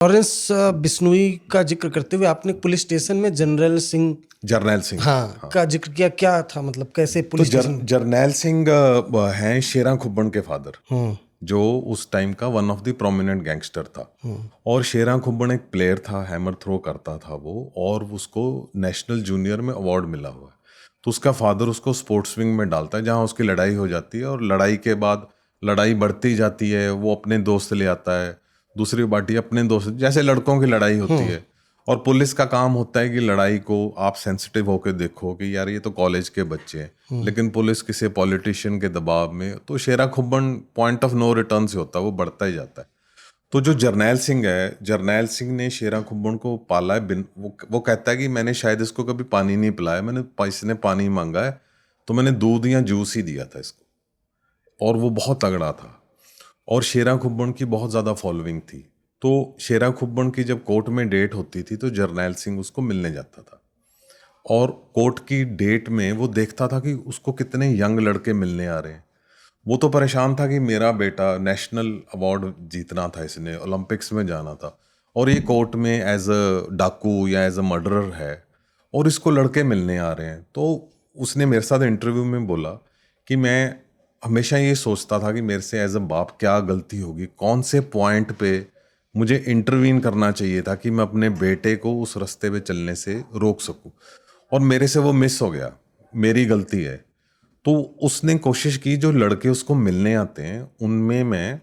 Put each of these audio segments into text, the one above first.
Lawrence Bishnoi का जिक्र करते हुए आपने पुलिस स्टेशन में जरनैल सिंह हाँ का जिक्र किया, क्या था मतलब कैसे तो पुलिस स्टेशन? जरनैल सिंह हैं शेरा खुब्बन के फादर, जो उस टाइम का one of the prominent gangster था। और शेरा खुब्बन एक प्लेयर था, हैमर थ्रो करता था वो, और उसको नेशनल जूनियर में अवार्ड मिला हुआ है। तो उसका फादर उसको स्पोर्ट्स विंग में डालता है, जहाँ उसकी लड़ाई हो जाती है, और लड़ाई के बाद लड़ाई बढ़ती जाती है, वो अपने दोस्त ले आता है, दूसरी पार्टी अपने दोस्त, जैसे लड़कों की लड़ाई होती है। और पुलिस का काम होता है कि लड़ाई को आप सेंसिटिव होकर देखो कि यार ये तो कॉलेज के बच्चे हैं, लेकिन पुलिस किसी पॉलिटिशियन के दबाव में, तो शेरा Khubban point of no return से होता है, वो बढ़ता ही जाता है। तो जो जरनैल सिंह है, जरनैल सिंह ने शेरा खुब्बन को पाला है। वो कहता है कि मैंने शायद इसको कभी पानी नहीं पिलाया, इसने पानी मांगा है तो मैंने दूध या जूस ही दिया था इसको। और वो बहुत तगड़ा था, और शेरा खुब्बन की बहुत ज़्यादा फॉलोइंग थी। तो शेरा खुब्बन की जब कोर्ट में डेट होती थी तो जरनैल सिंह उसको मिलने जाता था, और कोर्ट की डेट में वो देखता था कि उसको कितने यंग लड़के मिलने आ रहे हैं। वो तो परेशान था कि मेरा बेटा नेशनल अवार्ड जीतना था, इसने ओलंपिक्स में जाना था, और ये कोर्ट में एज अ डाकू या एज अ मर्डरर है, और इसको लड़के मिलने आ रहे हैं। तो उसने मेरे साथ इंटरव्यू में बोला कि मैं हमेशा ये सोचता था कि मेरे से एज अ बाप क्या गलती होगी, कौन से पॉइंट पे मुझे इंटरवीन करना चाहिए था कि मैं अपने बेटे को उस रास्ते पे चलने से रोक सकूं, और मेरे से वो मिस हो गया, मेरी गलती है। तो उसने कोशिश की जो लड़के उसको मिलने आते हैं उनमें मैं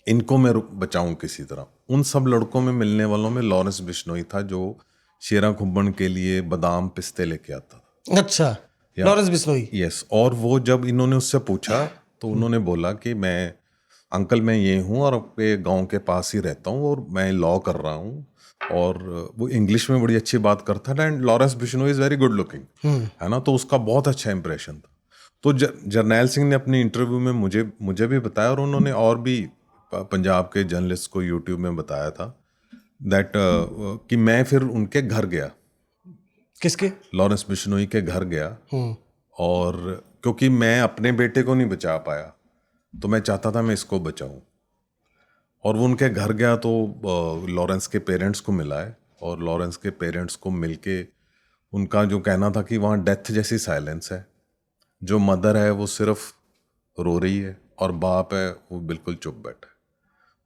इनको मैं बचाऊं किसी तरह। उन सब लड़कों में मिलने वालों में लॉरेंस बिश्नोई था, जो शेरा खुब्बन के लिए बादाम पिस्ते लेके आता था। अच्छा, लॉरेंस बिश्नोई। यस। और वो जब इन्होंने उससे पूछा तो उन्होंने बोला कि मैं अंकल मैं ये हूँ और आपके गांव के पास ही रहता हूँ, और मैं लॉ कर रहा हूँ। और वो इंग्लिश में बड़ी अच्छी बात करता है, and Lawrence Bishnoi is very good looking, है ना। तो उसका बहुत अच्छा इंप्रेशन था। तो जरनैल सिंह ने अपनी इंटरव्यू में मुझे भी बताया, और उन्होंने और भी पंजाब के जर्नलिस्ट को यूट्यूब में बताया था दैट कि मैं फिर उनके घर गया। किसके? लॉरेंस बिश्नोई के घर गया। और क्योंकि मैं अपने बेटे को नहीं बचा पाया, तो मैं चाहता था मैं इसको बचाऊं। और वो उनके घर गया तो लॉरेंस के पेरेंट्स को मिला है, और लॉरेंस के पेरेंट्स को मिलके उनका जो कहना था कि वहाँ डेथ जैसी साइलेंस है, जो मदर है वो सिर्फ रो रही है, और बाप है वो बिल्कुल चुप बैठा है।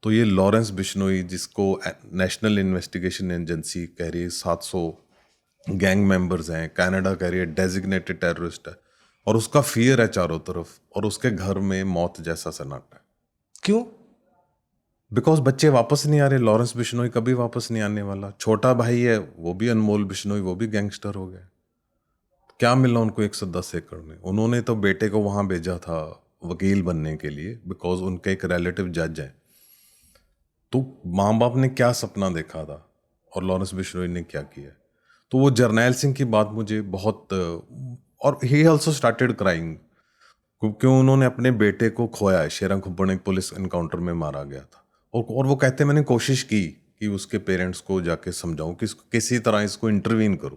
तो ये लॉरेंस बिश्नोई, जिसको नेशनल इन्वेस्टिगेशन एजेंसी कह रही है 700 गैंग मेंबर्स हैं, कनाडा कह रही है डेजिग्नेटेड टेररिस्ट है, और उसका फियर है चारों तरफ, और उसके घर में मौत जैसा सन्नाटा है। क्यों? बिकॉज बच्चे वापस नहीं आ रहे। लॉरेंस बिश्नोई कभी वापस नहीं आने वाला। छोटा भाई है वो भी अनमोल बिश्नोई, वो भी गैंगस्टर हो गया। क्या मिला उनको 110 एकड़ में? उन्होंने तो बेटे को वहां भेजा था वकील बनने के लिए, बिकॉज उनके एक रिलेटिव जज हैं। तो माँ बाप ने क्या सपना देखा था, और लॉरेंस बिश्नोई ने क्या किया। तो वो जरनैल सिंह की बात मुझे बहुत, और ही ऑल्सो स्टार्टेड क्राइंग, क्योंकि उन्होंने अपने बेटे को खोया है। शेरा खुब्बन एक पुलिस इनकाउंटर में मारा गया था, और वो कहते हैं मैंने कोशिश की कि उसके पेरेंट्स को जाके समझाऊं कि किसी तरह इसको इंटरवीन करूं,